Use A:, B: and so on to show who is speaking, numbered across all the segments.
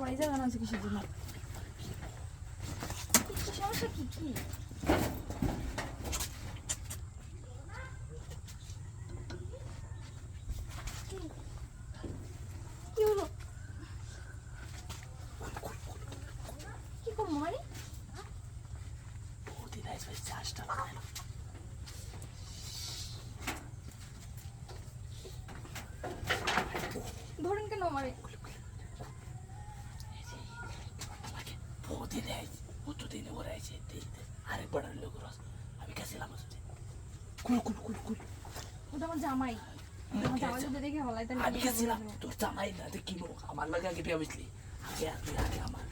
A: আমার এই জায়গা আছে কিসের জন্য? সমস্যা কি কি? কি হলো? কি করবো মানে? ধরেন কেন আমারে? ওটা আমার জামাই। আমার জামাই যদি দেখে হলাই তাহলে
B: আমি গেছিলাম তোর জামাই না কি বলবো আমার লাগে আগে বিয়ে বুঝলি আগে তুই আগে আমার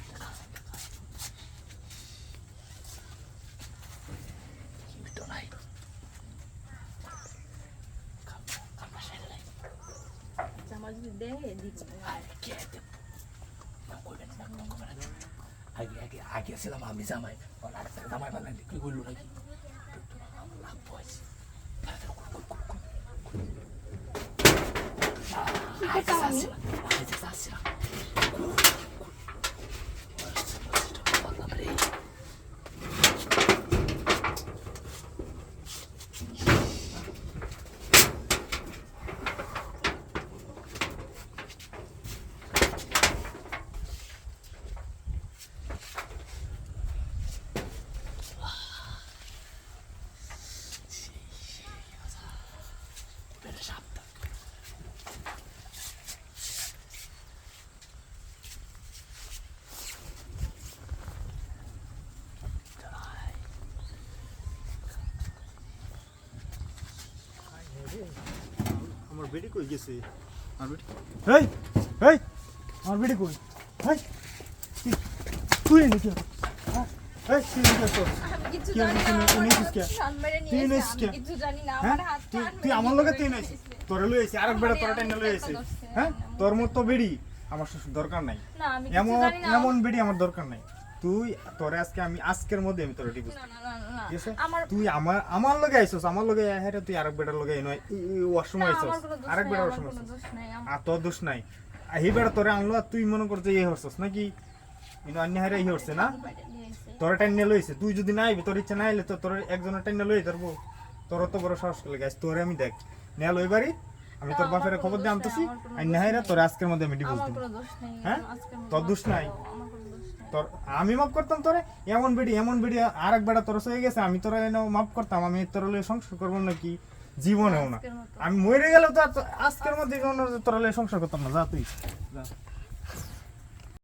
B: তো নাই
A: জামাই যদি দেখে দিব
B: কে দেব আগে আগে আগে ছিলাম আমি জামাই জামাই বানাই কি বললো নাকি লাগবো আছে
C: আমার বেডি কই গেছে আমার বেডি এই এই আমার বেডি কই এই তুই নাকি এই তুই নাকি তো
A: আমি কিছু
C: কি
A: জানি না
C: তুই নিছিস কে
A: শান মেরে
C: তুই
A: নিয়ে
C: নিছিস কে?
A: আমি কিছু জানি না আমার হাত
C: তুই আমার লগে তুই নাইছিস তোরে লই আইছিস আরেক বেড়া তোরা টেনে লই আইছিস হ্যাঁ তোর মত তো বেডি আমার দরকার নাই
A: না আমি কিছু
C: এমন
A: জানি না
C: এমন বেডি আমার দরকার নাই তুই তোরে আজকে আমি আজকের মধ্যে আমি তোরে ডিভোর্স
A: না না না
C: ঠিক আছে
A: আমার
C: তুই আমার লগে আইছস আমার লগে হেরে তুই আরেক বেড়ার লগে নয় ওয়াশরুম আইছস আরেক বেড়ার ওয়াশরুম আইছস
A: দোষ নাই
C: আর তোর দোষ নাই এই বেড়া তোরে আনলো আর তুই মনে করতে ইয়ে হরছস নাকি কিন্তু অন্য হারে ইয়ে হচ্ছে না তোর টাইনে লইছে তুই যদি না আইবি তোর ইচ্ছা না আইলে তো তোর একজনের টাইনে লই ধরবো তোর তো বড় সাহস করে গাইস তোরে আমি দেখ নেল ওই বাড়ি আমি তোর বাপের খবর দিয়ে আনতেছি আর না হাইরা তোর আজকের মধ্যে আমি ডিভোর্স দিব হ্যাঁ তোর দোষ নাই তোর আমি মাফ করতাম তোরে এমন বেডি আরেক বেড়া তোর হয়ে গেছে আমি তোরা মাফ করতাম আমি তোর লয়ে সংসার করবো নাকি জীবনেও না আমি মরে গেলেও তো আজকের মধ্যে তোরা লয়ে সংসার করতাম না যা তুই যা